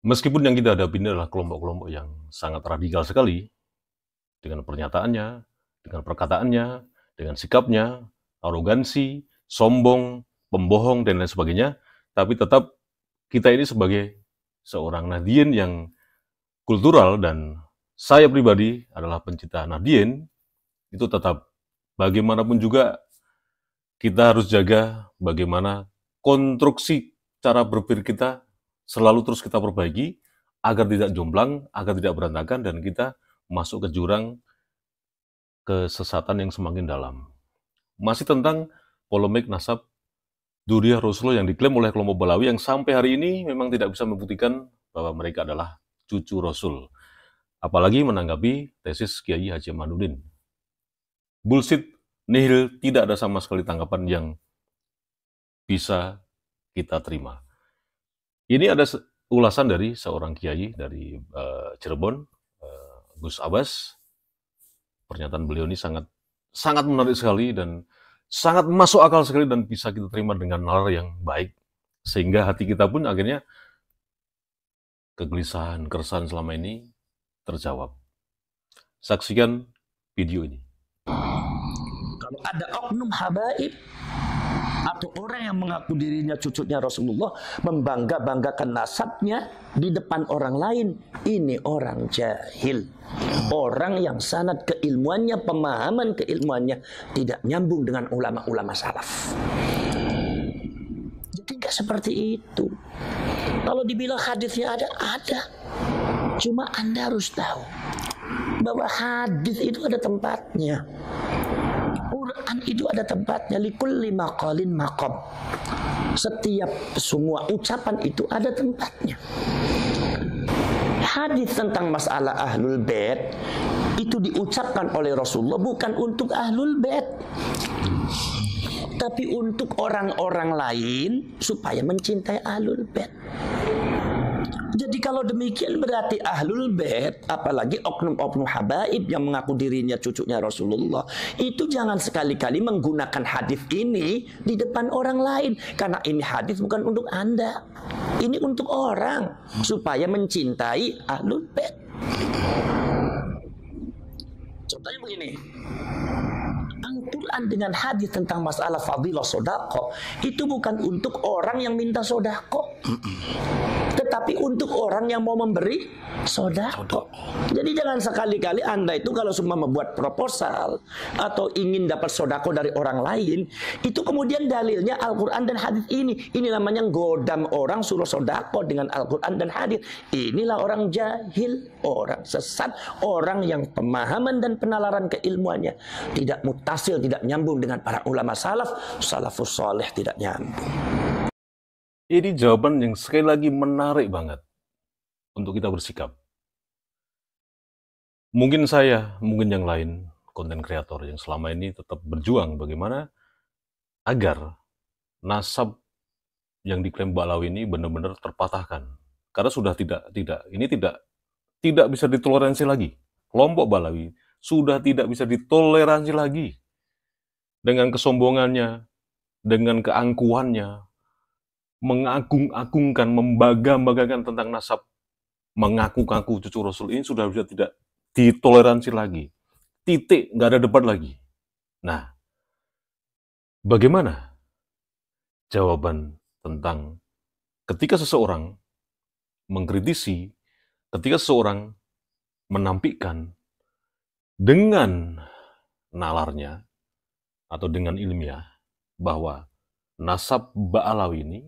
Meskipun yang kita hadapi ini adalah kelompok-kelompok yang sangat radikal sekali, dengan pernyataannya, dengan perkataannya, dengan sikapnya, arogansi, sombong, pembohong, dan lain sebagainya, tapi tetap kita ini sebagai seorang Nahdien yang kultural, dan saya pribadi adalah pencinta Nahdien, itu tetap bagaimanapun juga kita harus jaga bagaimana konstruksi cara berpikir kita selalu terus kita perbaiki agar tidak jomplang, agar tidak berantakan, dan kita masuk ke jurang kesesatan yang semakin dalam. Masih tentang polemik nasab Dzurriyyah Rasulullah yang diklaim oleh kelompok Balawi yang sampai hari ini memang tidak bisa membuktikan bahwa mereka adalah cucu Rasul. Apalagi menanggapi tesis Kiai Haji Amanuddin. Bullshit, nihil, tidak ada sama sekali tanggapan yang bisa kita terima. Ini ada ulasan dari seorang kiai dari Cirebon, Gus Abbas. Pernyataan beliau ini sangat menarik sekali dan sangat masuk akal sekali dan bisa kita terima dengan nalar yang baik. Sehingga hati kita pun akhirnya kegelisahan, keresahan selama ini terjawab. Saksikan video ini. Kalau ada oknum habaib atau orang yang mengaku dirinya cucunya Rasulullah, membangga-banggakan nasabnya di depan orang lain, ini orang jahil. Orang yang sanad keilmuannya, pemahaman keilmuannya tidak nyambung dengan ulama-ulama salaf. Jadi nggak seperti itu. Kalau dibilang hadisnya ada. Cuma Anda harus tahu bahwa hadis itu ada tempatnya. Quran itu ada tempatnya, likulli maqalin maqam. Setiap semua ucapan itu ada tempatnya. Hadis tentang masalah ahlul bait itu diucapkan oleh Rasulullah bukan untuk ahlul bait, tapi untuk orang-orang lain supaya mencintai ahlul bait. Jadi kalau demikian berarti ahlul bait, apalagi oknum-oknum habaib yang mengaku dirinya cucunya Rasulullah, itu jangan sekali-kali menggunakan hadis ini di depan orang lain, karena ini hadis bukan untuk Anda, ini untuk orang supaya mencintai ahlul bait. Contohnya begini, Al-Quran dengan hadis tentang masalah fadilah sodako itu bukan untuk orang yang minta sodako, tetapi untuk orang yang mau memberi sodako. Jadi jangan sekali-kali Anda itu kalau semua membuat proposal atau ingin dapat sodako dari orang lain, itu kemudian dalilnya Al-Quran dan hadis ini. Ini namanya godam orang suruh sodako dengan Al-Quran dan hadis. Inilah orang jahil, orang sesat, orang yang pemahaman dan penalaran keilmuannya tidak mutasil, tidak nyambung dengan para ulama salaf, salafus saleh tidak nyambung. Ini jawaban yang sekali lagi menarik banget untuk kita bersikap. Mungkin saya, mungkin yang lain, konten kreator yang selama ini tetap berjuang bagaimana agar nasab yang diklaim Balawi ini benar-benar terpatahkan. Karena sudah tidak bisa ditoleransi lagi. Kelompok Balawi sudah tidak bisa ditoleransi lagi. Dengan kesombongannya, dengan keangkuhannya, mengagung-agungkan, membangga-banggakan tentang nasab, mengaku-ngaku cucu Rasul ini sudah bisa tidak ditoleransi lagi. Titik, nggak ada debat lagi. Nah, bagaimana jawaban tentang ketika seseorang mengkritisi, ketika seseorang menampikkan dengan nalarnya atau dengan ilmiah bahwa nasab Ba'alawi ini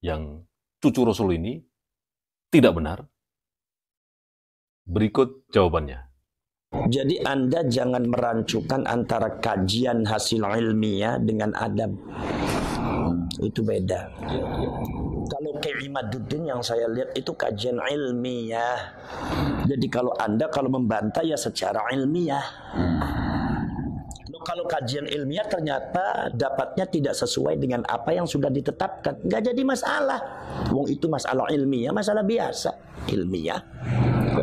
yang cucu Rasul ini tidak benar? Berikut jawabannya. Jadi Anda jangan merancukan antara kajian hasil ilmiah dengan adab. Itu beda. Kalau Kiai Imaduddin yang saya lihat itu kajian ilmiah. Jadi kalau Anda kalau membantah ya secara ilmiah. Kalau kajian ilmiah ternyata dapatnya tidak sesuai dengan apa yang sudah ditetapkan, nggak jadi masalah. Wong itu masalah ilmiah, masalah biasa. Ilmiah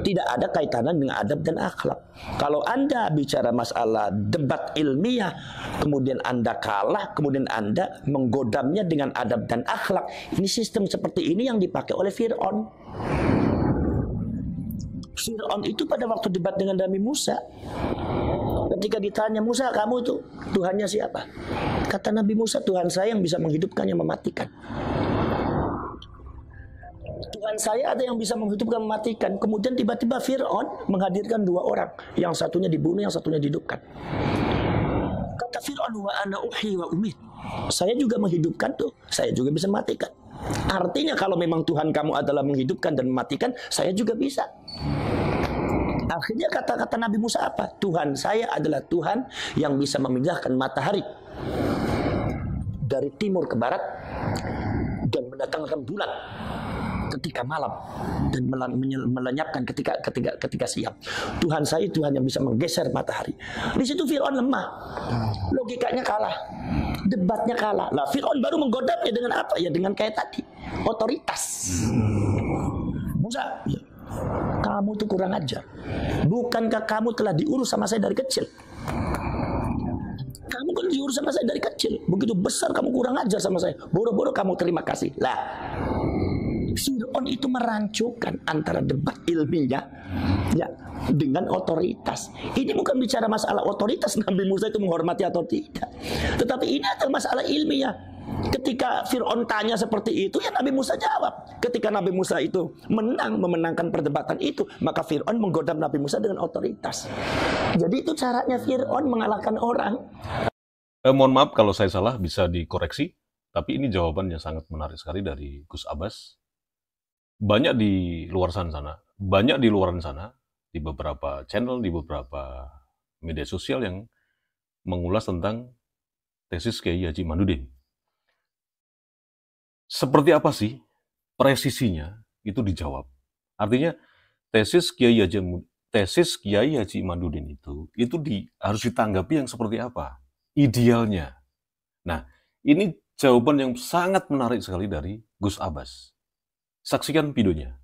tidak ada kaitannya dengan adab dan akhlak. Kalau Anda bicara masalah debat ilmiah, kemudian Anda kalah, kemudian Anda menggodamnya dengan adab dan akhlak. Ini sistem seperti ini yang dipakai oleh Fir'aun. Fir'aun itu pada waktu debat dengan Nabi Musa, ketika ditanya, Musa kamu itu Tuhannya siapa? Kata Nabi Musa, Tuhan saya yang bisa menghidupkan, yang mematikan. Tuhan saya ada yang bisa menghidupkan, mematikan. Kemudian tiba-tiba Fir'aun menghadirkan dua orang, yang satunya dibunuh, yang satunya dihidupkan. Kata Fir'aun, wa ana uhyi wa umit, saya juga menghidupkan tuh, saya juga bisa mematikan. Artinya kalau memang Tuhan kamu adalah menghidupkan dan mematikan, saya juga bisa. Akhirnya kata-kata Nabi Musa apa? Tuhan saya adalah Tuhan yang bisa memindahkan matahari dari timur ke barat dan mendatangkan bulan ketika malam dan melenyapkan ketika siang. Tuhan saya Tuhan yang bisa menggeser matahari. Di situ Fir'aun lemah, logikanya kalah, debatnya kalah. Lah Fir'aun baru menggodamnya dengan apa? Ya dengan kayak tadi, otoritas. Musa, ya, kamu tuh kurang ajar. Bukankah kamu telah diurus sama saya dari kecil? Kamu kan diurus sama saya dari kecil. Begitu besar kamu kurang ajar sama saya. Boro-boro kamu terima kasih. Lah, Fir'aun itu merancukan antara debat ilmiah ya dengan otoritas. Ini bukan bicara masalah otoritas Nabi Musa itu menghormati atau tidak, tetapi ini adalah masalah ilmiah. Ketika Fir'aun tanya seperti itu, ya Nabi Musa jawab. Ketika Nabi Musa itu memenangkan perdebatan itu, maka Fir'aun menggodam Nabi Musa dengan otoritas. Jadi itu caranya Fir'aun mengalahkan orang. Mohon maaf kalau saya salah, bisa dikoreksi. Tapi ini jawabannya sangat menarik sekali dari Gus Abbas. Banyak di luar sana, di beberapa channel, di beberapa media sosial yang mengulas tentang tesis Kiai Haji Imaduddin. Seperti apa sih presisinya itu dijawab. Artinya tesis Kiai Haji Imaduddin itu harus ditanggapi yang seperti apa idealnya. Nah, ini jawaban yang sangat menarik sekali dari Gus Abbas. Saksikan videonya.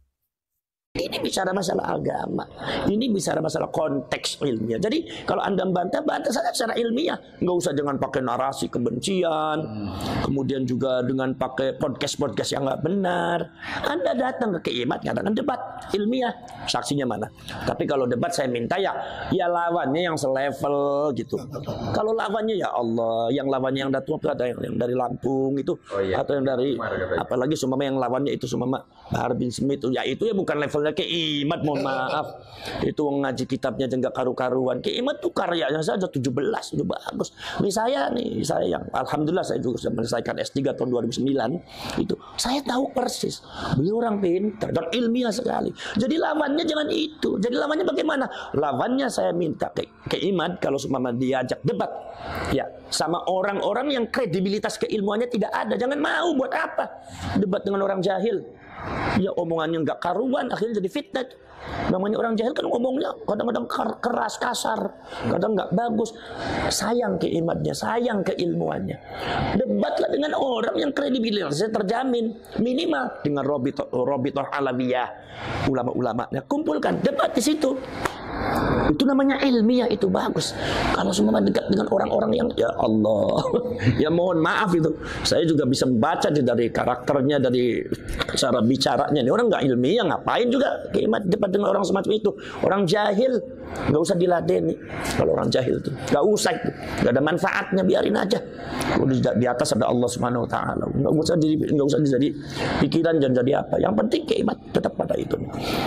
Ini bicara masalah agama. Ini bicara masalah konteks ilmiah. Jadi kalau Anda bantah saja secara ilmiah. Nggak usah dengan pakai narasi kebencian. Kemudian juga dengan pakai podcast yang nggak benar. Anda datang ke Kiimat, ngadakan debat ilmiah. Saksinya mana? Tapi kalau debat saya minta ya lawannya yang selevel gitu. Kalau lawannya ya Allah, yang lawannya yang datang ada yang dari Lampung itu, atau yang dari apalagi sumama yang lawannya itu sumama Bahar bin Smith itu, ya itu ya bukan levelnya Kiimat, mohon maaf. Itu ngaji kitabnya aja nggak karu-karuan. Kiimat tuh karyanya saja 17, udah bagus. Saya yang alhamdulillah saya juga sudah menyelesaikan S3 tahun 2009 itu. Saya tahu persis. Beliau orang pintar dan ilmiah sekali. Jadi lawannya jangan itu. Jadi lawannya bagaimana? Lawannya saya minta Kiimat kalau seumpama diajak debat ya sama orang-orang yang kredibilitas keilmuannya tidak ada. Jangan mau, buat apa debat dengan orang jahil? Ya omongannya nggak karuan, akhirnya jadi fitnah. Namanya orang jahil kan ngomongnya kadang-kadang keras, kasar, kadang nggak bagus. Sayang Kiimatnya, sayang keilmuannya. Debatlah dengan orang yang kredibilitasnya terjamin, minimal dengan Robitoh Alawiyah, ulama-ulamanya kumpulkan, debat di situ. Itu namanya ilmiah, itu bagus. Kalau semua dekat dengan orang-orang yang ya Allah, ya mohon maaf itu. Saya juga bisa membaca dari karakternya, dari cara bicaranya. Ini orang nggak ilmiah, ngapain juga Kiimat debat dengan orang semacam itu? Orang jahil nggak usah diladeni. Kalau orang jahil itu nggak usah, itu nggak ada manfaatnya, biarin aja. Di atas ada Allah Subhanahu Wa Taala. Nggak usah jadi pikiran dan jadi apa. Yang penting Kiimat tetap pada itu.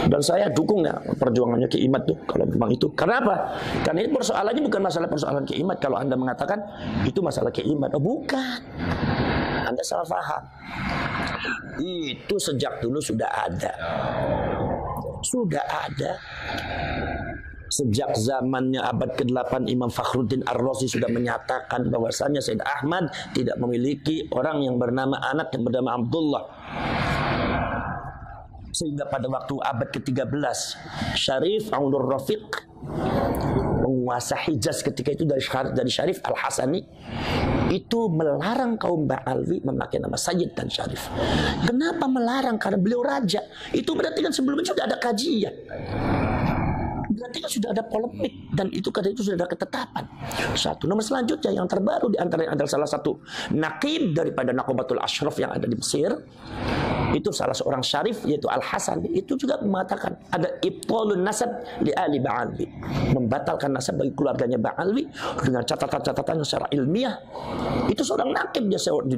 Dan saya dukung ya perjuangannya Kiimat tuh. Kalau memang itu, kenapa? Karena ini persoalannya bukan masalah persoalan Kiimat. Kalau Anda mengatakan itu masalah Kiimat, oh bukan, Anda salah paham. Itu sejak dulu sudah ada. Sejak zamannya abad ke-8 Imam Fakhruddin Ar-Razi sudah menyatakan bahwasanya Sayyid Ahmad tidak memiliki orang yang bernama anak yang bernama Abdullah. Sehingga pada waktu abad ke-13 Syarif Abdul Rafiq penguasa Hijaz ketika itu dari Syarif Al-Hasani itu melarang kaum Ba'alwi memakai nama Sayyid dan Syarif. Kenapa melarang? Karena beliau raja. Itu berarti kan sebelumnya sudah ada kajian, berarti kan sudah ada polemik, dan itu karena itu sudah ada ketetapan. Satu. Nomor selanjutnya yang terbaru di antara adalah salah satu naqib daripada Naqobatul Ashraf yang ada di Mesir. Itu salah seorang syarif yaitu Al-Hasan itu juga mengatakan ada ibtalun nasab li ali Ba'alwi, membatalkan nasab bagi keluarganya Ba'alwi dengan catatan-catatan secara ilmiah. Itu seorang nakib,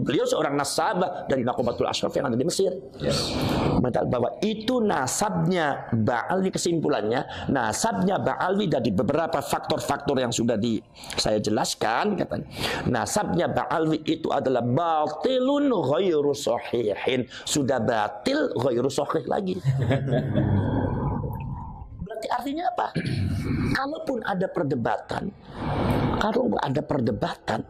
beliau seorang nasabah dari Nakobatul Ashraf yang ada di Mesir. Mengatakan bahwa itu nasabnya Ba'alwi, kesimpulannya nasabnya Ba'alwi dari beberapa faktor-faktor yang sudah saya jelaskan, katanya nasabnya Ba'alwi itu adalah batilun ghairu sahihin, sudah batil ghairu sahih lagi. Berarti artinya apa? Kalaupun ada perdebatan,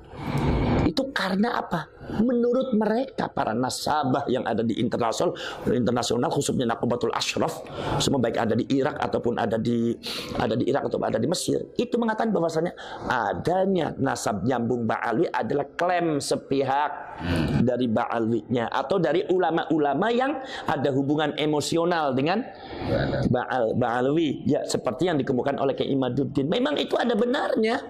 itu karena apa? Menurut mereka para nasabah yang ada di internasional khususnya Nakobatul Ashraf, semua baik ada di Irak ataupun ada di Irak atau ada di Mesir, itu mengatakan bahwasanya adanya nasab nyambung Ba'alwi adalah klaim sepihak dari Ba'alwinya atau dari ulama-ulama yang ada hubungan emosional dengan Ba'alwi, ya seperti yang dikemukakan oleh Kiai Imaduddin. Memang itu ada benarnya,